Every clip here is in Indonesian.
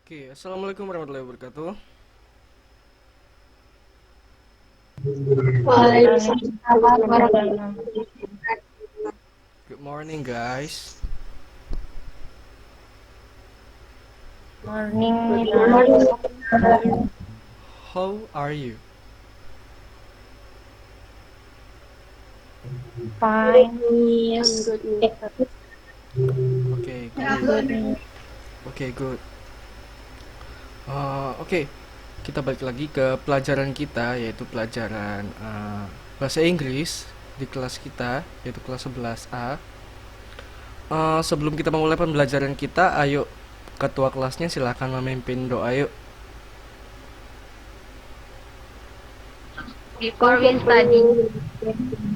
Oke, assalamualaikum warahmatullahi wabarakatuh. Waalaikumsalam warahmatullahi Good morning, guys. Morning, Morning. How are you? fine. I'm Yes. good, Mister. Oke, I'm good. good, nih. Oke, good. Oke, kita balik lagi ke pelajaran kita, yaitu pelajaran bahasa Inggris di kelas kita, yaitu kelas 11A. Sebelum kita memulai pembelajaran kita, ayo ketua kelasnya silahkan memimpin doa yuk. Before we study,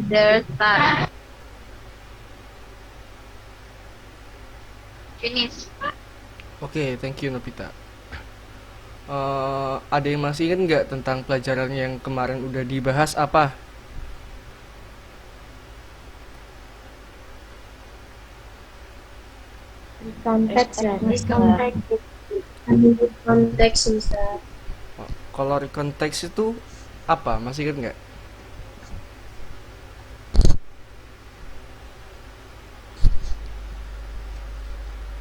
the start. Finish. Oke, thank you Nopita. Ada yang masih ingat nggak tentang pelajaran yang kemarin udah dibahas apa? Konteks ya, Konteks. konteks Mister. Kalau konteks itu apa? Masih ingat nggak?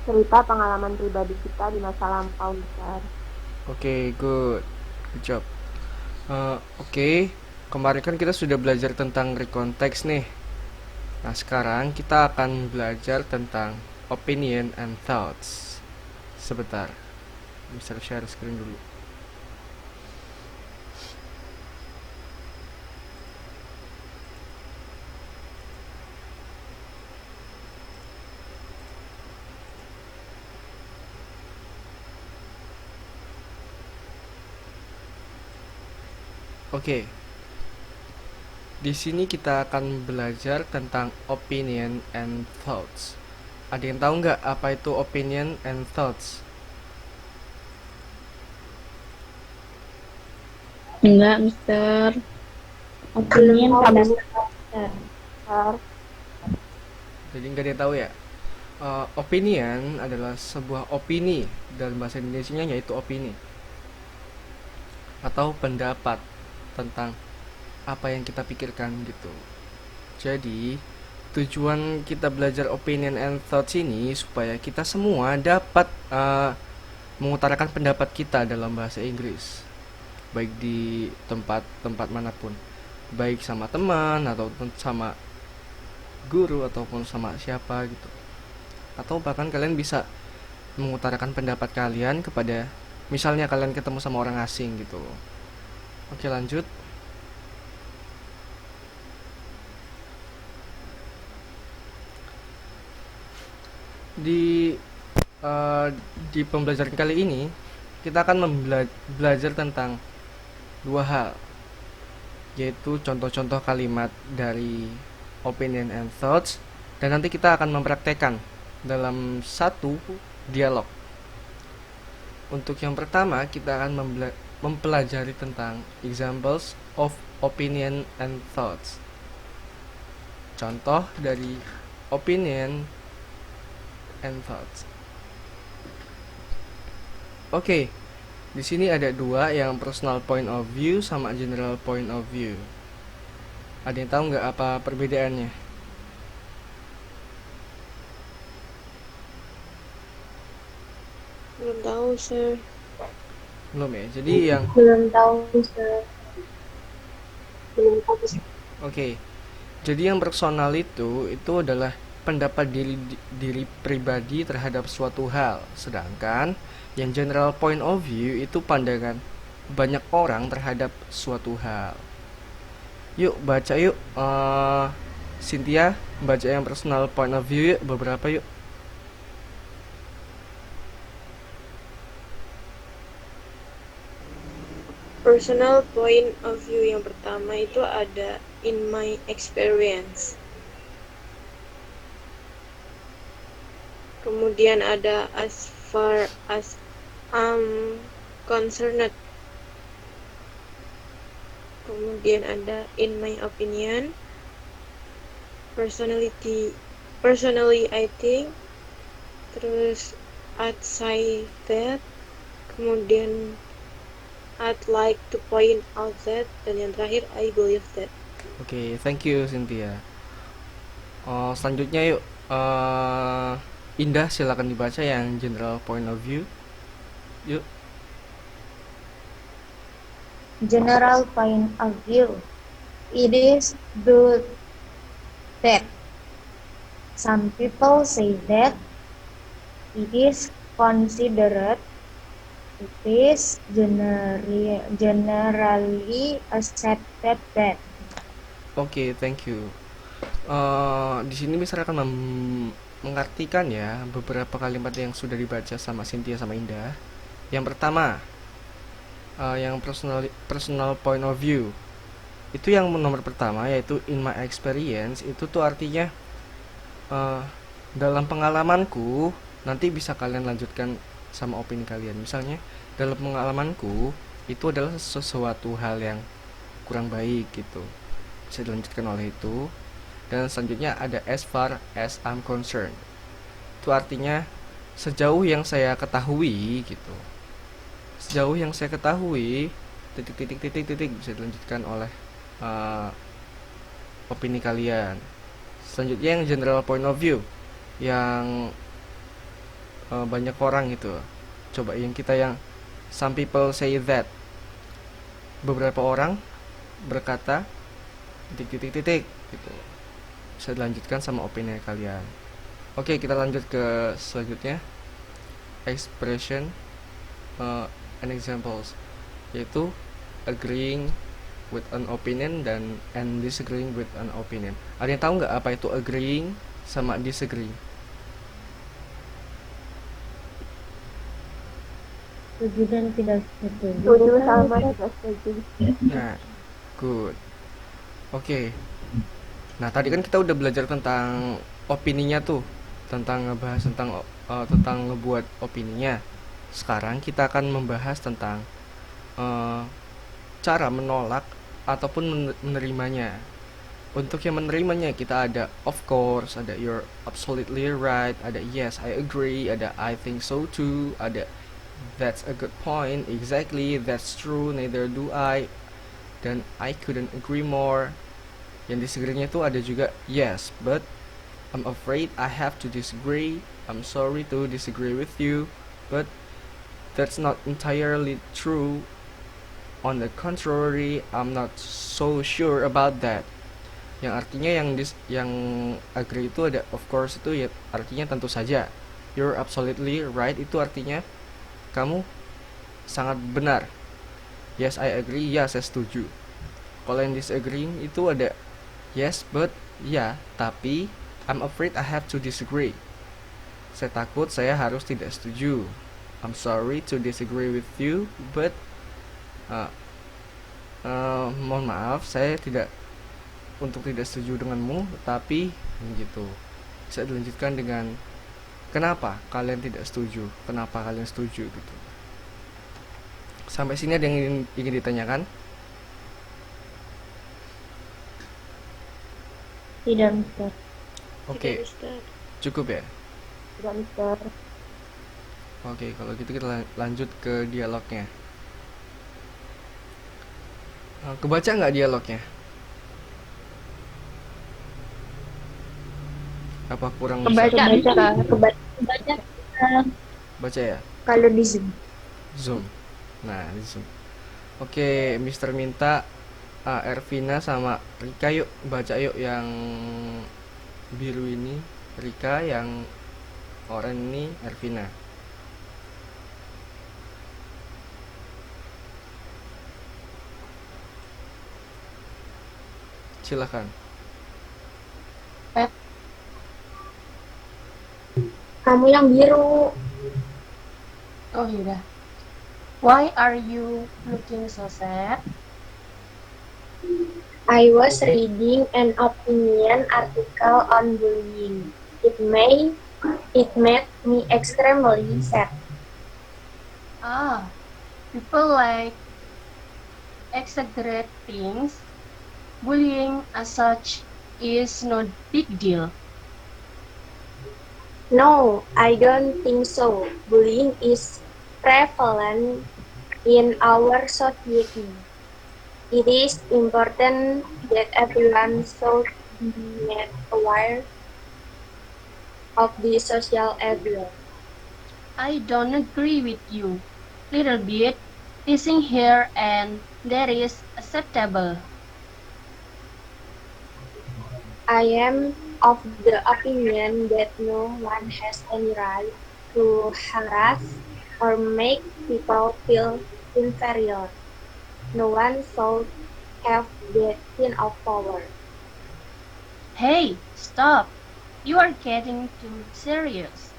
Cerita pengalaman pribadi kita di masa lampau, Mister. Oke, good job. Oke, kemarin kan kita sudah belajar tentang rekonteks nih. Nah, sekarang kita akan belajar tentang opinion and thoughts. Sebentar, bisa share screen dulu. Oke, di sini kita akan belajar tentang opinion and thoughts. Ada yang tahu nggak apa itu opinion and thoughts? Enggak, Mister. Opinion pada Mister. Jadi nggak ada yang tahu ya? Opinion adalah sebuah opini, dalam bahasa Indonesianya yaitu opini atau pendapat tentang apa yang kita pikirkan gitu. Jadi tujuan kita belajar opinion and thoughts ini supaya kita semua dapat mengutarakan pendapat kita dalam bahasa Inggris, baik di tempat-tempat manapun, baik sama teman atau sama guru ataupun sama siapa gitu, atau bahkan kalian bisa mengutarakan pendapat kalian kepada, misalnya kalian ketemu sama orang asing gitu. Oke, lanjut. Di eh, di pembelajaran kali ini kita akan belajar tentang dua hal, yaitu contoh-contoh kalimat dari opinion and thoughts, dan nanti kita akan mempraktekkan dalam satu dialog. Untuk yang pertama, kita akan mempelajari tentang examples of opinion and thoughts. Contoh dari opinion and thoughts. Oke, di sini ada dua, yang personal point of view sama general point of view. Ada yang tahu nggak apa perbedaannya? Belum tahu, Sir. Belum ya. Jadi yang Belum tahu, Sir. Belum tahu, Sir. oke. Jadi yang personal itu adalah pendapat diri pribadi terhadap suatu hal, sedangkan yang general point of view itu pandangan banyak orang terhadap suatu hal. Yuk baca yuk, Cynthia baca yang personal point of view yuk, beberapa yuk. Personal point of view yang pertama itu ada in my experience. Kemudian ada as far as I'm concerned. Kemudian ada in my opinion. Personally I think. Terus outside that. kemudian I'd like to point out that, dan yang terakhir I believe that. Oke, thank you Cynthia. Selanjutnya yuk, Indah silakan dibaca yang general point of view. Yuk. General point of view. It is true that some people say that it is considered. It is generally accepted that. Oke, thank you. Di sini misalkan mengartikan ya beberapa kalimat yang sudah dibaca sama Cynthia sama Indah. Yang pertama, yang personal point of view. Itu yang nomor pertama, yaitu in my experience. Itu tuh artinya dalam pengalamanku. Nanti bisa kalian lanjutkan sama opini kalian. Misalnya dalam pengalamanku itu adalah sesuatu hal yang kurang baik gitu, bisa dilanjutkan oleh itu. Dan selanjutnya ada as far as I'm concerned. Itu artinya sejauh yang saya ketahui gitu. Sejauh yang saya ketahui titik bisa dilanjutkan oleh opini kalian. Selanjutnya yang general point of view, yang banyak orang gitu. Coba yang kita yang some people say that, beberapa orang berkata titik gitu. Bisa dilanjutkan sama opini kalian. Oke, kita lanjut ke selanjutnya, expression and examples, yaitu agreeing with an opinion dan and disagreeing with an opinion. Ada yang tahu nggak apa itu agreeing sama disagree? Setuju dan tidak setuju. Setuju sama tidak setuju. Nah, good. Oke. Nah, tadi kan kita udah belajar tentang opininya tuh, tentang ngebahas tentang ngebuat opininya. Sekarang kita akan membahas tentang cara menolak ataupun menerimanya. Untuk yang menerimanya kita ada of course, ada you're absolutely right, ada yes I agree, ada I think so too, ada that's a good point, exactly, that's true, neither do I, dan I couldn't agree more. Yang disagree-nya itu ada juga yes, but I'm afraid I have to disagree, I'm sorry to disagree with you, but that's not entirely true, on the contrary, I'm not so sure about that. Yang artinya yang agree itu ada of course, itu ya artinya tentu saja. You're absolutely right itu artinya kamu sangat benar. Yes I agree, ya saya setuju. Kalau yang disagreeing itu ada yes but, ya tapi, I'm afraid I have to disagree, saya takut saya harus tidak setuju. I'm sorry to disagree with you, but mohon maaf saya tidak setuju denganmu, tapi gitu. Bisa dilanjutkan dengan kenapa kalian tidak setuju, kenapa kalian setuju gitu. Sampai sini ada yang ingin ditanyakan? Tidak, Mister. Oke, cukup ya. Tidak, Mister. Oke, kalau gitu kita lanjut ke dialognya. Kebaca nggak dialognya? Apa kurang bisa? Kebaca. Baca ya? Kalau di Zoom. Zoom. Nah, di Zoom. Oke, Mister minta Ervina sama Rika yuk baca yuk yang biru ini Rika, yang oranye ini Ervina. Silakan. Kamu yang biru. Oh yaudah. Why are you looking so sad? I was reading an opinion article on bullying. It made me extremely sad. People like exaggerate things. Bullying as such is no big deal. No, I don't think so. Bullying is prevalent in our society. It is important that everyone should be made aware of this social evil. I don't agree with you. Little bit. Teasing here and there is acceptable. I am of the opinion that no one has any right to harass or make people feel inferior. No one should have that kind of power. Hey, stop. You are getting too serious.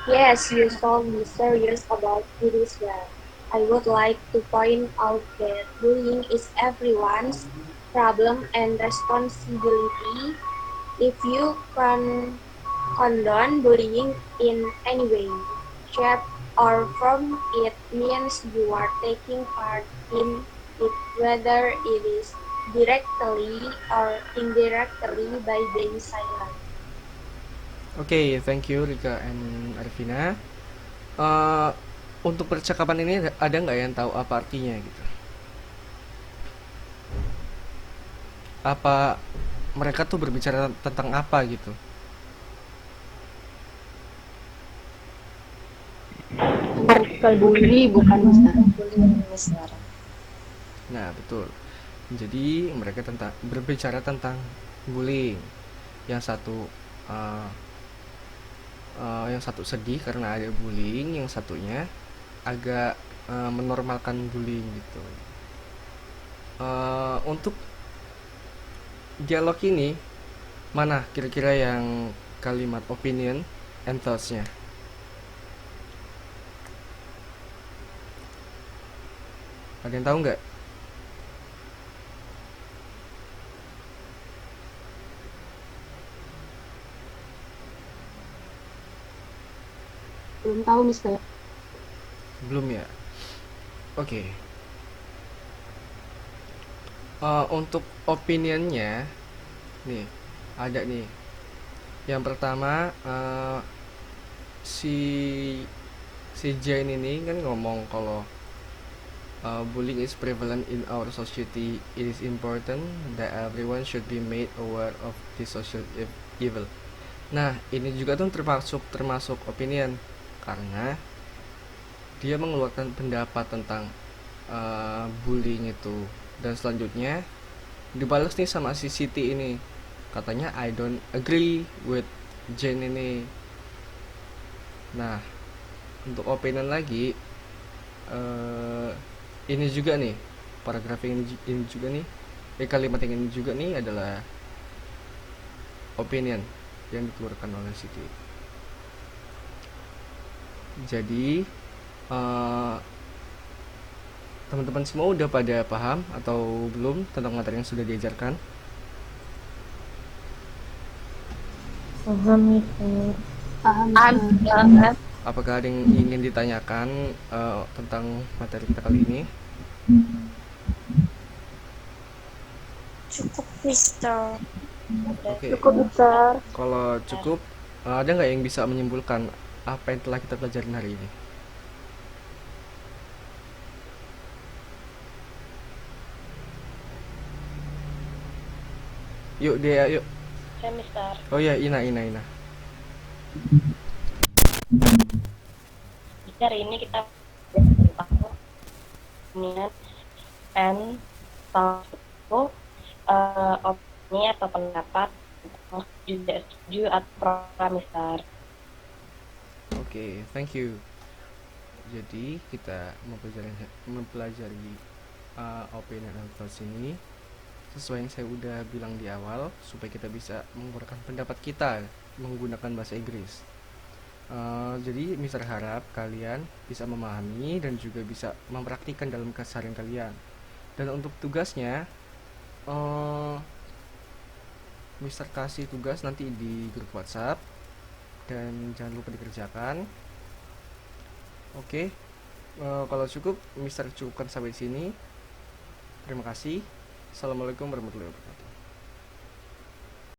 Yes, you should be serious about it as well. I would like to point out that bullying is everyone's problem and responsibility. If you condone bullying in any way, shape, or form, it means you are taking part in it, whether it is directly or indirectly by being silent. Oke, thank you Rika and Arvina. Eh, untuk percakapan ini ada nggak yang tahu apa artinya gitu? Apa mereka tuh berbicara tentang apa gitu? Artikel bully bukan Mister. Nah, betul. Jadi mereka berbicara tentang bullying. Yang satu eh, yang satu sedih karena ada bullying, yang satunya agak menormalkan bullying gitu. Untuk dialog ini, mana kira-kira yang kalimat opinion and thoughts-nya? Ada yang tahu nggak? Belum tahu Mister. Belum ya? Oke. Untuk opinionnya, nih ada nih. Yang pertama, si si Jane ini kan ngomong kalau bullying is prevalent in our society. It is important that everyone should be made aware of this social evil. Nah, ini juga tuh termasuk opinion karena dia mengeluarkan pendapat tentang bullying itu. Dan selanjutnya dibalas nih sama si Siti ini, katanya I don't agree with Jane ini. Nah, untuk opinion lagi, ini juga nih paragraf ini juga nih, kalimat yang ini juga nih adalah opinion yang dikeluarkan oleh Siti. Jadi teman-teman semua udah pada paham atau belum tentang materi yang sudah diajarkan? Paham Mister. Paham Mister. Apakah ada yang ingin ditanyakan tentang materi kita kali ini? Cukup, Mister. Oke. Cukup Mister. Kalau cukup, ada nggak yang bisa menyimpulkan apa yang telah kita pelajarin hari ini? Yuk Dea, yuk. Ya Mister. Oh ya, Ina. Hari ini kita tentang opinion and thoughts itu opini atau pendapat tentang setuju atau pro Mister. Oke, thank you. Jadi kita mempelajari opinion and thoughts ini sesuai yang saya udah bilang di awal, supaya kita bisa menggunakan pendapat kita menggunakan bahasa Inggris. Jadi Mister harap kalian bisa memahami dan juga bisa mempraktikkan dalam keseharian kalian. Dan untuk tugasnya, Mister kasih tugas nanti di grup WhatsApp dan jangan lupa dikerjakan. Oke, kalau cukup Mister cukupkan sampai sini. Terima kasih. Assalamualaikum warahmatullahi wabarakatuh.